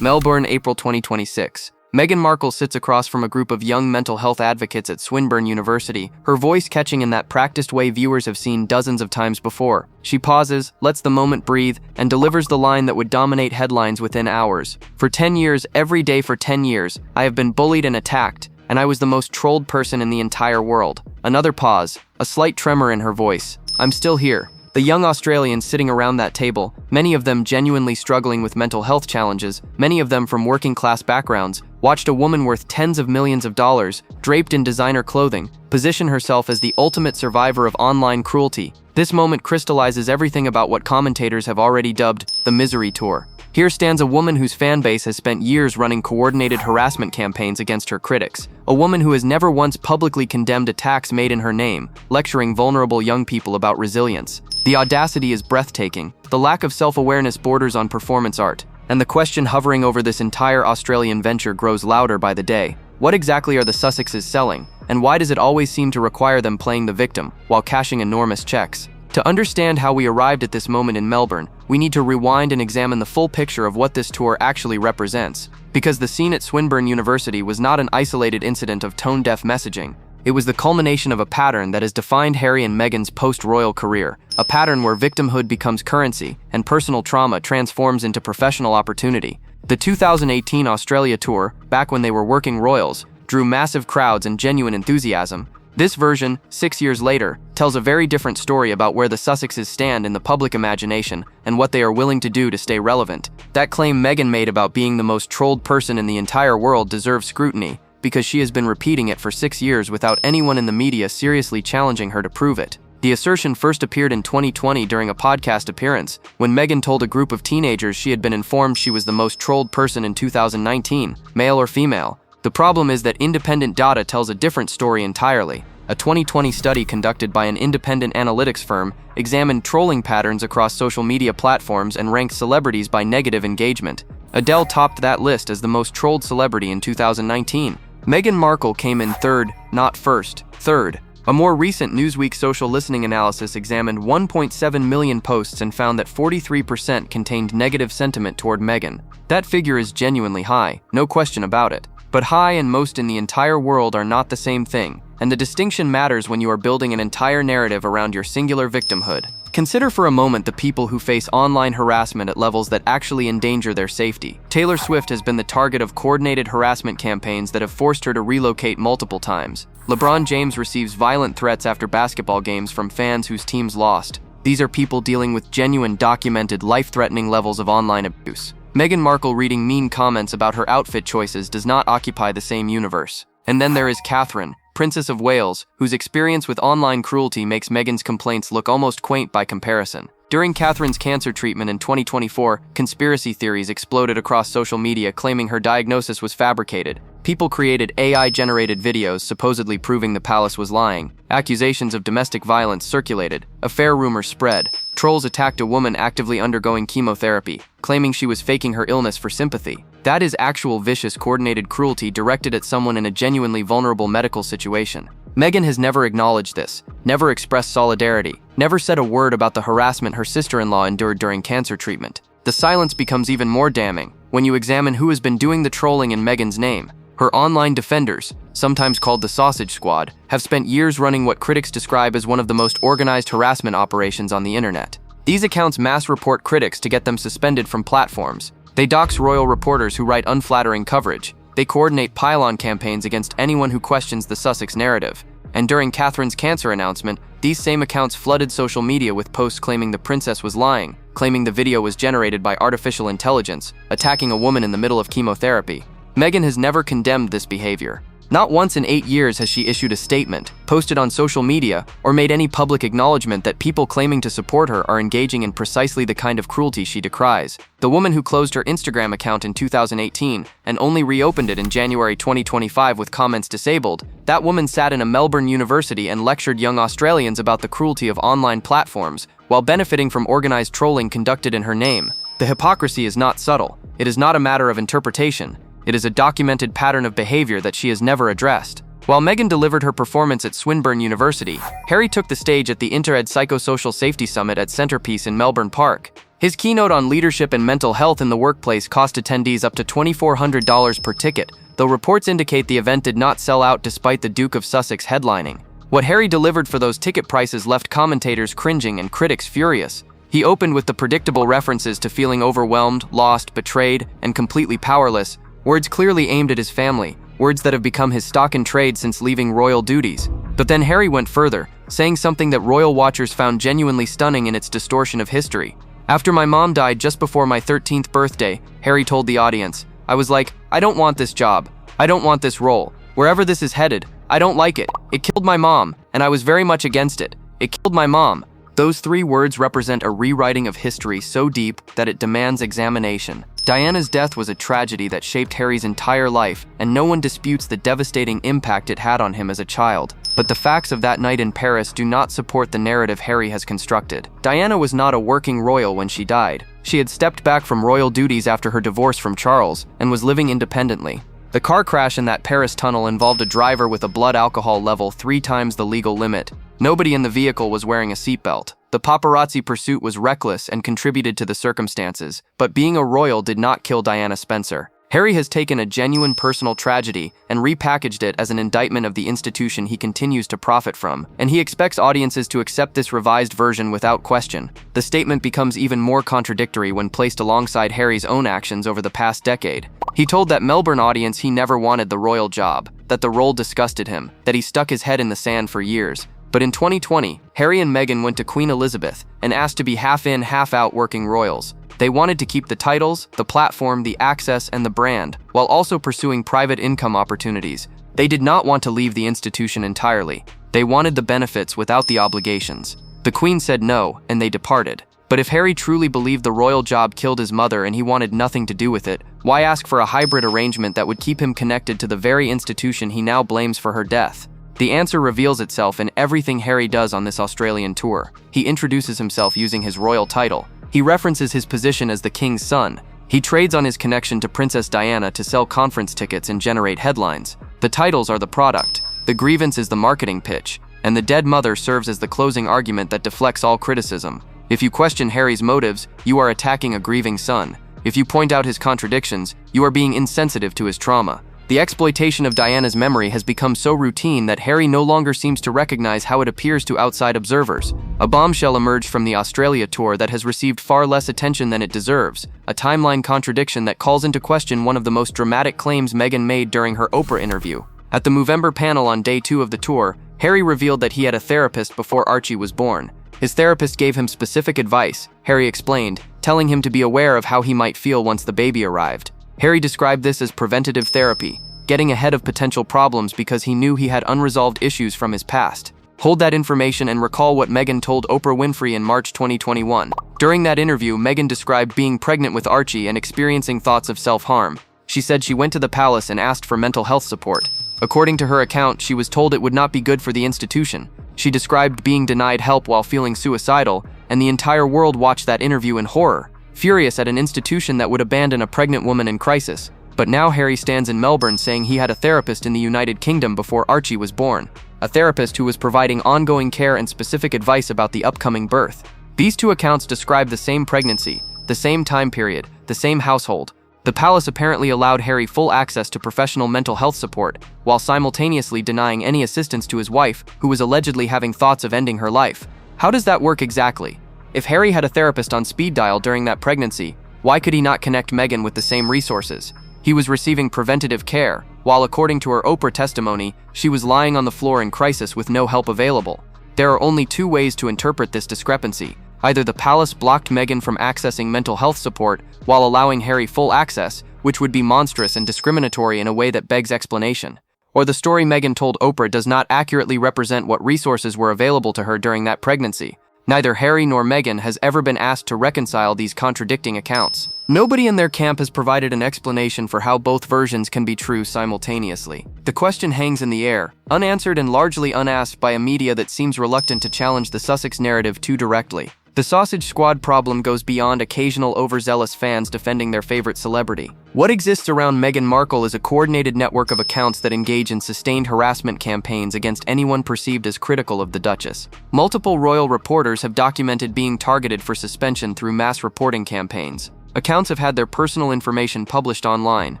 Melbourne, April 2026. Meghan Markle sits across from a group of young mental health advocates at Swinburne University, her voice catching in that practiced way viewers have seen dozens of times before. She pauses, lets the moment breathe, and delivers the line that would dominate headlines within hours. For 10 years, every day for 10 years, I have been bullied and attacked, and I was the most trolled person in the entire world. Another pause, a slight tremor in her voice. I'm still here. The young Australians sitting around that table, many of them genuinely struggling with mental health challenges, many of them from working-class backgrounds, watched a woman worth tens of millions of dollars, draped in designer clothing, position herself as the ultimate survivor of online cruelty. This moment crystallizes everything about what commentators have already dubbed the misery tour. Here stands a woman whose fan base has spent years running coordinated harassment campaigns against her critics. A woman who has never once publicly condemned attacks made in her name, lecturing vulnerable young people about resilience. The audacity is breathtaking. The lack of self-awareness borders on performance art. And the question hovering over this entire Australian venture grows louder by the day. What exactly are the Sussexes selling? And why does it always seem to require them playing the victim while cashing enormous checks? To understand how we arrived at this moment in Melbourne, we need to rewind and examine the full picture of what this tour actually represents. Because the scene at Swinburne University was not an isolated incident of tone-deaf messaging. It was the culmination of a pattern that has defined Harry and Meghan's post-royal career, a pattern where victimhood becomes currency and personal trauma transforms into professional opportunity. The 2018 Australia tour, back when they were working royals, drew massive crowds and genuine enthusiasm. This version, 6 years later, tells a very different story about where the Sussexes stand in the public imagination and what they are willing to do to stay relevant. That claim Meghan made about being the most trolled person in the entire world deserves scrutiny, because she has been repeating it for 6 years without anyone in the media seriously challenging her to prove it. The assertion first appeared in 2020 during a podcast appearance, when Meghan told a group of teenagers she had been informed she was the most trolled person in 2019, male or female. The problem is that independent data tells a different story entirely. A 2020 study conducted by an independent analytics firm examined trolling patterns across social media platforms and ranked celebrities by negative engagement. Adele topped that list as the most trolled celebrity in 2019. Meghan Markle came in third, not first, third. A more recent Newsweek social listening analysis examined 1.7 million posts and found that 43% contained negative sentiment toward Meghan. That figure is genuinely high, no question about it. But high and most in the entire world are not the same thing, and the distinction matters when you are building an entire narrative around your singular victimhood. Consider for a moment the people who face online harassment at levels that actually endanger their safety. Taylor Swift has been the target of coordinated harassment campaigns that have forced her to relocate multiple times. LeBron James receives violent threats after basketball games from fans whose teams lost. These are people dealing with genuine, documented, life-threatening levels of online abuse. Meghan Markle reading mean comments about her outfit choices does not occupy the same universe. And then there is Catherine, Princess of Wales, whose experience with online cruelty makes Meghan's complaints look almost quaint by comparison. During Catherine's cancer treatment in 2024, conspiracy theories exploded across social media claiming her diagnosis was fabricated. People created AI-generated videos supposedly proving the palace was lying. Accusations of domestic violence circulated. Affair rumors spread. Trolls attacked a woman actively undergoing chemotherapy, claiming she was faking her illness for sympathy. That is actual vicious coordinated cruelty directed at someone in a genuinely vulnerable medical situation. Meghan has never acknowledged this, never expressed solidarity, never said a word about the harassment her sister-in-law endured during cancer treatment. The silence becomes even more damning when you examine who has been doing the trolling in Meghan's name. Her online defenders, sometimes called the Sausage Squad, have spent years running what critics describe as one of the most organized harassment operations on the internet. These accounts mass report critics to get them suspended from platforms. They dox royal reporters who write unflattering coverage. They coordinate pile-on campaigns against anyone who questions the Sussex narrative. And during Catherine's cancer announcement, these same accounts flooded social media with posts claiming the princess was lying, claiming the video was generated by artificial intelligence, attacking a woman in the middle of chemotherapy. Meghan has never condemned this behavior. Not once in 8 years has she issued a statement, posted on social media, or made any public acknowledgement that people claiming to support her are engaging in precisely the kind of cruelty she decries. The woman who closed her Instagram account in 2018 and only reopened it in January 2025 with comments disabled, that woman sat in a Melbourne university and lectured young Australians about the cruelty of online platforms, while benefiting from organized trolling conducted in her name. The hypocrisy is not subtle. It is not a matter of interpretation. It is a documented pattern of behavior that she has never addressed. While Meghan delivered her performance at Swinburne University, Harry took the stage at the Intered Psychosocial Safety Summit at Centrepiece in Melbourne Park. His keynote on leadership and mental health in the workplace cost attendees up to $2,400 per ticket, though reports indicate the event did not sell out despite the Duke of Sussex headlining. What Harry delivered for those ticket prices left commentators cringing and critics furious. He opened with the predictable references to feeling overwhelmed, lost, betrayed, and completely powerless, words clearly aimed at his family, words that have become his stock in trade since leaving royal duties. But then Harry went further, saying something that royal watchers found genuinely stunning in its distortion of history. "After my mom died just before my 13th birthday," Harry told the audience, "I was like, I don't want this job. I don't want this role. Wherever this is headed, I don't like it. It killed my mom, and I was very much against it. It killed my mom." Those three words represent a rewriting of history so deep that it demands examination. Diana's death was a tragedy that shaped Harry's entire life, and no one disputes the devastating impact it had on him as a child. But the facts of that night in Paris do not support the narrative Harry has constructed. Diana was not a working royal when she died. She had stepped back from royal duties after her divorce from Charles and was living independently. The car crash in that Paris tunnel involved a driver with a blood alcohol level 3 times the legal limit. Nobody in the vehicle was wearing a seatbelt. The paparazzi pursuit was reckless and contributed to the circumstances, but being a royal did not kill Diana Spencer. Harry has taken a genuine personal tragedy and repackaged it as an indictment of the institution he continues to profit from, and he expects audiences to accept this revised version without question. The statement becomes even more contradictory when placed alongside Harry's own actions over the past decade. He told that Melbourne audience he never wanted the royal job, that the role disgusted him, that he stuck his head in the sand for years. But in 2020, Harry and Meghan went to Queen Elizabeth and asked to be half-in, half-out working royals. They wanted to keep the titles, the platform, the access, and the brand, while also pursuing private income opportunities. They did not want to leave the institution entirely. They wanted the benefits without the obligations. The Queen said no, and they departed. But if Harry truly believed the royal job killed his mother and he wanted nothing to do with it, why ask for a hybrid arrangement that would keep him connected to the very institution he now blames for her death? The answer reveals itself in everything Harry does on this Australian tour. He introduces himself using his royal title. He references his position as the king's son. He trades on his connection to Princess Diana to sell conference tickets and generate headlines. The titles are the product, the grievance is the marketing pitch, and the dead mother serves as the closing argument that deflects all criticism. If you question Harry's motives, you are attacking a grieving son. If you point out his contradictions, you are being insensitive to his trauma. The exploitation of Diana's memory has become so routine that Harry no longer seems to recognize how it appears to outside observers. A bombshell emerged from the Australia tour that has received far less attention than it deserves, a timeline contradiction that calls into question one of the most dramatic claims Meghan made during her Oprah interview. At the Movember panel on day 2 of the tour, Harry revealed that he had a therapist before Archie was born. His therapist gave him specific advice, Harry explained, telling him to be aware of how he might feel once the baby arrived. Harry described this as preventative therapy, getting ahead of potential problems because he knew he had unresolved issues from his past. Hold that information and recall what Meghan told Oprah Winfrey in March 2021. During that interview, Meghan described being pregnant with Archie and experiencing thoughts of self-harm. She said she went to the palace and asked for mental health support. According to her account, she was told it would not be good for the institution. She described being denied help while feeling suicidal, and the entire world watched that interview in horror, furious at an institution that would abandon a pregnant woman in crisis. But now Harry stands in Melbourne saying he had a therapist in the United Kingdom before Archie was born, a therapist who was providing ongoing care and specific advice about the upcoming birth. These two accounts describe the same pregnancy, the same time period, the same household. The palace apparently allowed Harry full access to professional mental health support, while simultaneously denying any assistance to his wife, who was allegedly having thoughts of ending her life. How does that work exactly? If Harry had a therapist on speed dial during that pregnancy, why could he not connect Meghan with the same resources? He was receiving preventative care, while according to her Oprah testimony, she was lying on the floor in crisis with no help available. There are only two ways to interpret this discrepancy. Either the palace blocked Meghan from accessing mental health support while allowing Harry full access, which would be monstrous and discriminatory in a way that begs explanation, or the story Meghan told Oprah does not accurately represent what resources were available to her during that pregnancy. Neither Harry nor Meghan has ever been asked to reconcile these contradicting accounts. Nobody in their camp has provided an explanation for how both versions can be true simultaneously. The question hangs in the air, unanswered and largely unasked by a media that seems reluctant to challenge the Sussex narrative too directly. The Sausage Squad problem goes beyond occasional overzealous fans defending their favorite celebrity. What exists around Meghan Markle is a coordinated network of accounts that engage in sustained harassment campaigns against anyone perceived as critical of the Duchess. Multiple royal reporters have documented being targeted for suspension through mass reporting campaigns. Accounts have had their personal information published online.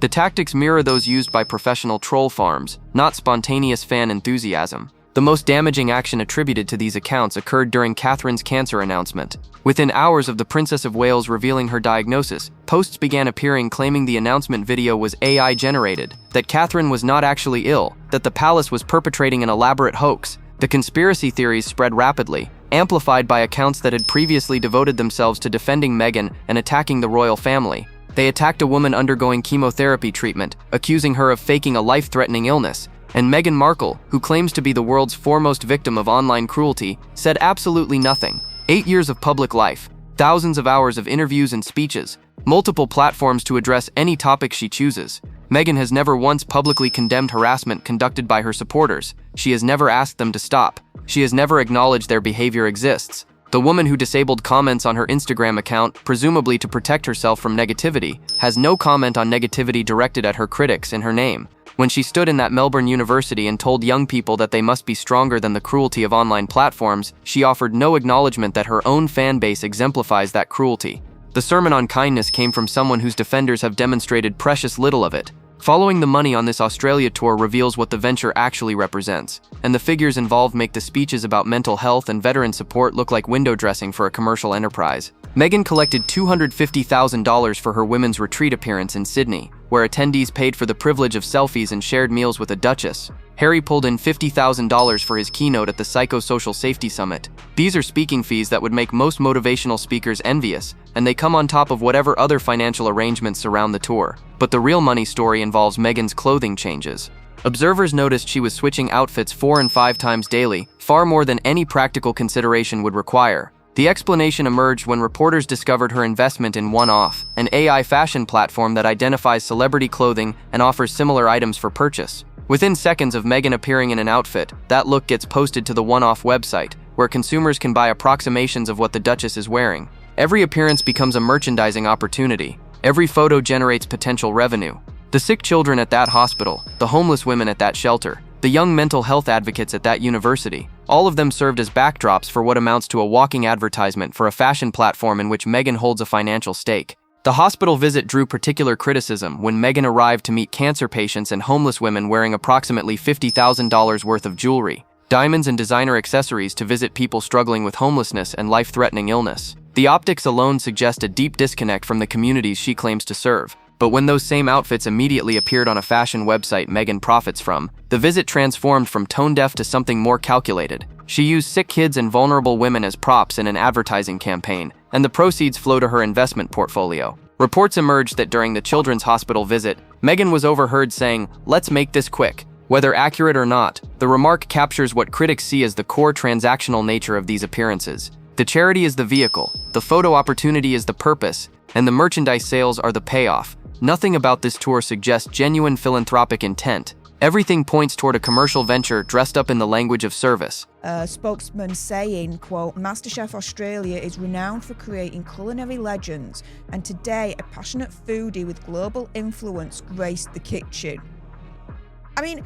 The tactics mirror those used by professional troll farms, not spontaneous fan enthusiasm. The most damaging action attributed to these accounts occurred during Catherine's cancer announcement. Within hours of the Princess of Wales revealing her diagnosis, posts began appearing claiming the announcement video was AI-generated, that Catherine was not actually ill, that the palace was perpetrating an elaborate hoax. The conspiracy theories spread rapidly, amplified by accounts that had previously devoted themselves to defending Meghan and attacking the royal family. They attacked a woman undergoing chemotherapy treatment, accusing her of faking a life-threatening illness. And Meghan Markle, who claims to be the world's foremost victim of online cruelty, said absolutely nothing. 8 years of public life, thousands of hours of interviews and speeches, multiple platforms to address any topic she chooses. Meghan has never once publicly condemned harassment conducted by her supporters. She has never asked them to stop. She has never acknowledged their behavior exists. The woman who disabled comments on her Instagram account, presumably to protect herself from negativity, has no comment on negativity directed at her critics in her name. When she stood in that Melbourne university and told young people that they must be stronger than the cruelty of online platforms, she offered no acknowledgement that her own fan base exemplifies that cruelty. The sermon on kindness came from someone whose defenders have demonstrated precious little of it. Following the money on this Australia tour reveals what the venture actually represents, and the figures involved make the speeches about mental health and veteran support look like window dressing for a commercial enterprise. Meghan collected $250,000 for her women's retreat appearance in Sydney, where attendees paid for the privilege of selfies and shared meals with a duchess. Harry pulled in $50,000 for his keynote at the Psychosocial Safety Summit. These are speaking fees that would make most motivational speakers envious, and they come on top of whatever other financial arrangements surround the tour. But the real money story involves Meghan's clothing changes. Observers noticed she was switching outfits 4 and 5 times daily, far more than any practical consideration would require. The explanation emerged when reporters discovered her investment in One-Off, an AI fashion platform that identifies celebrity clothing and offers similar items for purchase. Within seconds of Meghan appearing in an outfit, that look gets posted to the One-Off website, where consumers can buy approximations of what the Duchess is wearing. Every appearance becomes a merchandising opportunity. Every photo generates potential revenue. The sick children at that hospital, the homeless women at that shelter, the young mental health advocates at that university, all of them served as backdrops for what amounts to a walking advertisement for a fashion platform in which Meghan holds a financial stake. The hospital visit drew particular criticism when Meghan arrived to meet cancer patients and homeless women wearing approximately $50,000 worth of jewelry, diamonds and designer accessories to visit people struggling with homelessness and life-threatening illness. The optics alone suggest a deep disconnect from the communities she claims to serve. But when those same outfits immediately appeared on a fashion website Meghan profits from, the visit transformed from tone-deaf to something more calculated. She used sick kids and vulnerable women as props in an advertising campaign, and the proceeds flow to her investment portfolio. Reports emerged that during the children's hospital visit, Meghan was overheard saying, "Let's make this quick." Whether accurate or not, the remark captures what critics see as the core transactional nature of these appearances. The charity is the vehicle, the photo opportunity is the purpose, and the merchandise sales are the payoff. Nothing about this tour suggests genuine philanthropic intent. Everything points toward a commercial venture dressed up in the language of service. A spokesman saying, quote, "MasterChef Australia is renowned for creating culinary legends, and today a passionate foodie with global influence graced the kitchen." I mean,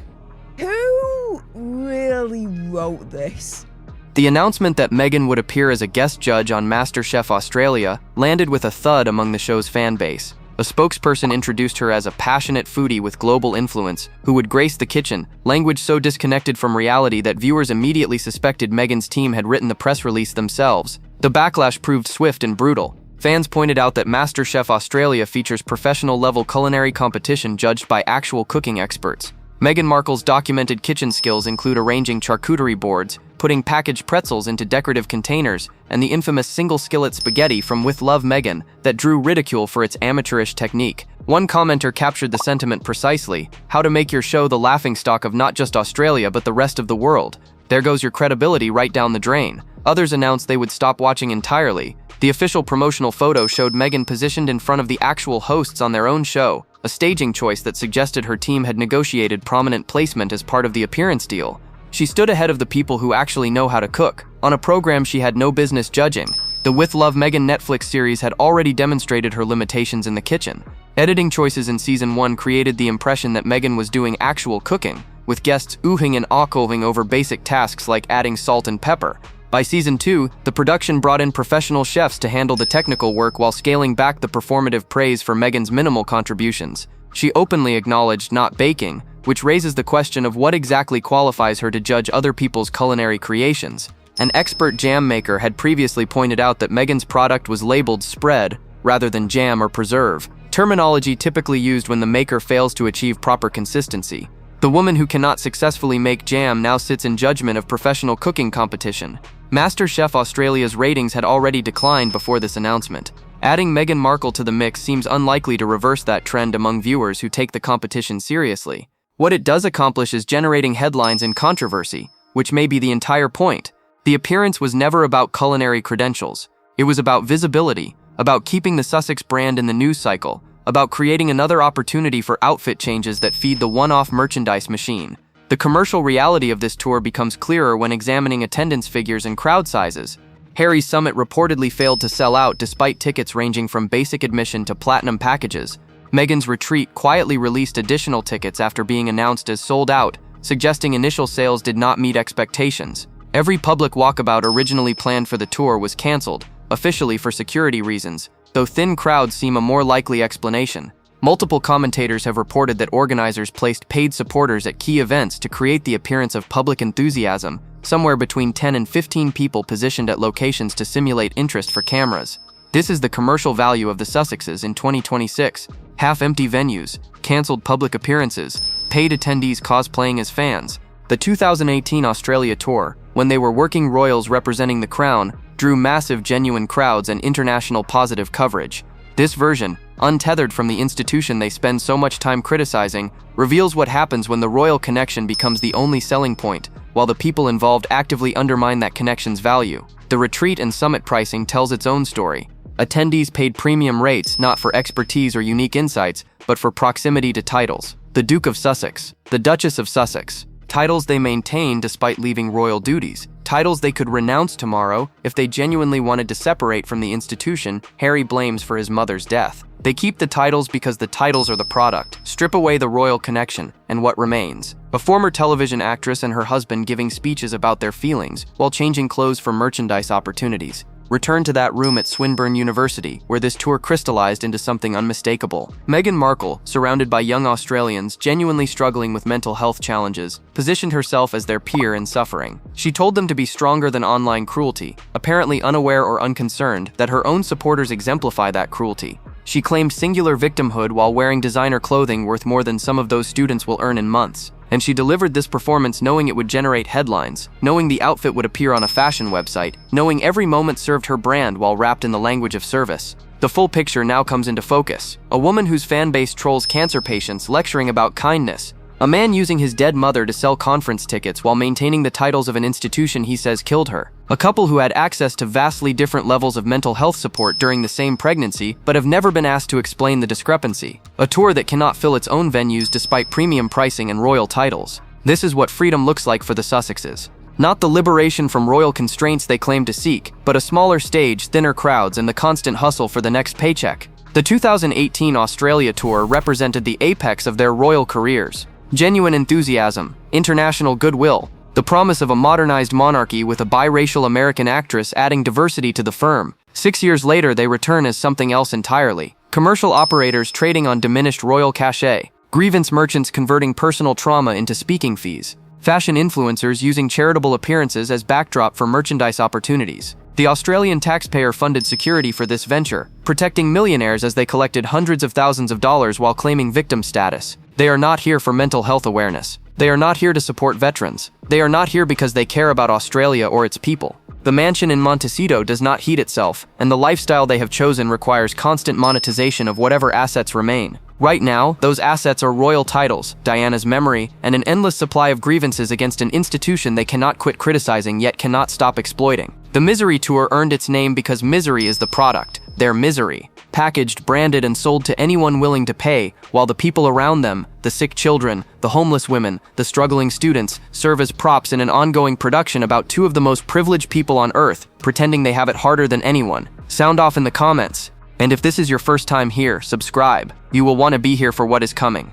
who really wrote this? The announcement that Meghan would appear as a guest judge on MasterChef Australia landed with a thud among the show's fan base. A spokesperson introduced her as a passionate foodie with global influence who would grace the kitchen, language so disconnected from reality that viewers immediately suspected Meghan's team had written the press release themselves. The backlash proved swift and brutal. Fans pointed out that MasterChef Australia features professional-level culinary competition judged by actual cooking experts. Meghan Markle's documented kitchen skills include arranging charcuterie boards, putting packaged pretzels into decorative containers, and the infamous single-skillet spaghetti from With Love Meghan that drew ridicule for its amateurish technique. One commenter captured the sentiment precisely: how to make your show the laughingstock of not just Australia but the rest of the world. There goes your credibility right down the drain. Others announced they would stop watching entirely. The official promotional photo showed Meghan positioned in front of the actual hosts on their own show, a staging choice that suggested her team had negotiated prominent placement as part of the appearance deal. She stood ahead of the people who actually know how to cook, on a program she had no business judging. The With Love Meghan Netflix series had already demonstrated her limitations in the kitchen. Editing choices in Season 1 created the impression that Meghan was doing actual cooking, with guests oohing and awing over basic tasks like adding salt and pepper. By Season 2, the production brought in professional chefs to handle the technical work while scaling back the performative praise for Meghan's minimal contributions. She openly acknowledged not baking, which raises the question of what exactly qualifies her to judge other people's culinary creations. An expert jam maker had previously pointed out that Meghan's product was labeled spread rather than jam or preserve, terminology typically used when the maker fails to achieve proper consistency. The woman who cannot successfully make jam now sits in judgment of professional cooking competition. MasterChef Australia's ratings had already declined before this announcement. Adding Meghan Markle to the mix seems unlikely to reverse that trend among viewers who take the competition seriously. What it does accomplish is generating headlines and controversy, which may be the entire point. The appearance was never about culinary credentials. It was about visibility, about keeping the Sussex brand in the news cycle, about creating another opportunity for outfit changes that feed the one-off merchandise machine. The commercial reality of this tour becomes clearer when examining attendance figures and crowd sizes. Harry's summit reportedly failed to sell out despite tickets ranging from basic admission to platinum packages. Meghan's retreat quietly released additional tickets after being announced as sold out, suggesting initial sales did not meet expectations. Every public walkabout originally planned for the tour was cancelled, officially for security reasons, though thin crowds seem a more likely explanation. Multiple commentators have reported that organizers placed paid supporters at key events to create the appearance of public enthusiasm, somewhere between 10 and 15 people positioned at locations to simulate interest for cameras. This is the commercial value of the Sussexes in 2026. Half-empty venues, cancelled public appearances, paid attendees cosplaying as fans. The 2018 Australia tour, when they were working royals representing the crown, drew massive genuine crowds and international positive coverage. This version, untethered from the institution they spend so much time criticizing, reveals what happens when the royal connection becomes the only selling point, while the people involved actively undermine that connection's value. The retreat and summit pricing tells its own story. Attendees paid premium rates not for expertise or unique insights, but for proximity to titles. The Duke of Sussex, the Duchess of Sussex. Titles they maintain despite leaving royal duties. Titles they could renounce tomorrow if they genuinely wanted to separate from the institution Harry blames for his mother's death. They keep the titles because the titles are the product. Strip away the royal connection, and what remains? A former television actress and her husband giving speeches about their feelings while changing clothes for merchandise opportunities. Return to that room at Swinburne University, where this tour crystallized into something unmistakable. Meghan Markle, surrounded by young Australians genuinely struggling with mental health challenges, positioned herself as their peer in suffering. She told them to be stronger than online cruelty, apparently unaware or unconcerned that her own supporters exemplify that cruelty. She claimed singular victimhood while wearing designer clothing worth more than some of those students will earn in months. And she delivered this performance knowing it would generate headlines, knowing the outfit would appear on a fashion website, knowing every moment served her brand while wrapped in the language of service. The full picture now comes into focus. A woman whose fan base trolls cancer patients lecturing about kindness. A man using his dead mother to sell conference tickets while maintaining the titles of an institution he says killed her. A couple who had access to vastly different levels of mental health support during the same pregnancy, but have never been asked to explain the discrepancy. A tour that cannot fill its own venues despite premium pricing and royal titles. This is what freedom looks like for the Sussexes. Not the liberation from royal constraints they claim to seek, but a smaller stage, thinner crowds, and the constant hustle for the next paycheck. The 2018 Australia tour represented the apex of their royal careers. Genuine enthusiasm, international goodwill, the promise of a modernized monarchy with a biracial American actress adding diversity to the firm. 6 years later, they return as something else entirely. Commercial operators trading on diminished royal cachet, grievance merchants converting personal trauma into speaking fees, fashion influencers using charitable appearances as backdrop for merchandise opportunities. The Australian taxpayer funded security for this venture, protecting millionaires as they collected hundreds of thousands of dollars while claiming victim status. They are not here for mental health awareness. They are not here to support veterans. They are not here because they care about Australia or its people. The mansion in Montecito does not heat itself, and the lifestyle they have chosen requires constant monetization of whatever assets remain. Right now, those assets are royal titles, Diana's memory, and an endless supply of grievances against an institution they cannot quit criticizing yet cannot stop exploiting. The Misery Tour earned its name because misery is the product, their misery. packaged, branded, and sold to anyone willing to pay, while the people around them, the sick children, the homeless women, the struggling students, serve as props in an ongoing production about two of the most privileged people on earth, pretending they have it harder than anyone. Sound off in the comments. And if this is your first time here, subscribe. You will want to be here for what is coming.